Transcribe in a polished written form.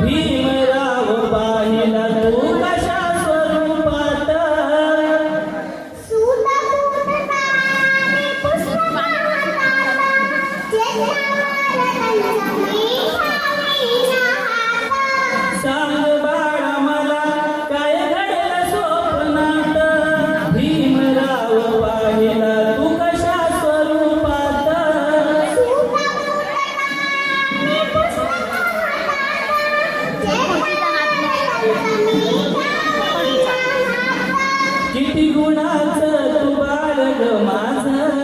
भीमराव पाहिला तू कशा स्वरूपात सांग बाळा मला काय घडलं स्वप्नात भीमराव पाहिला तू कशा स्वरूपात किती गुणाचं तू बाळ ग माझं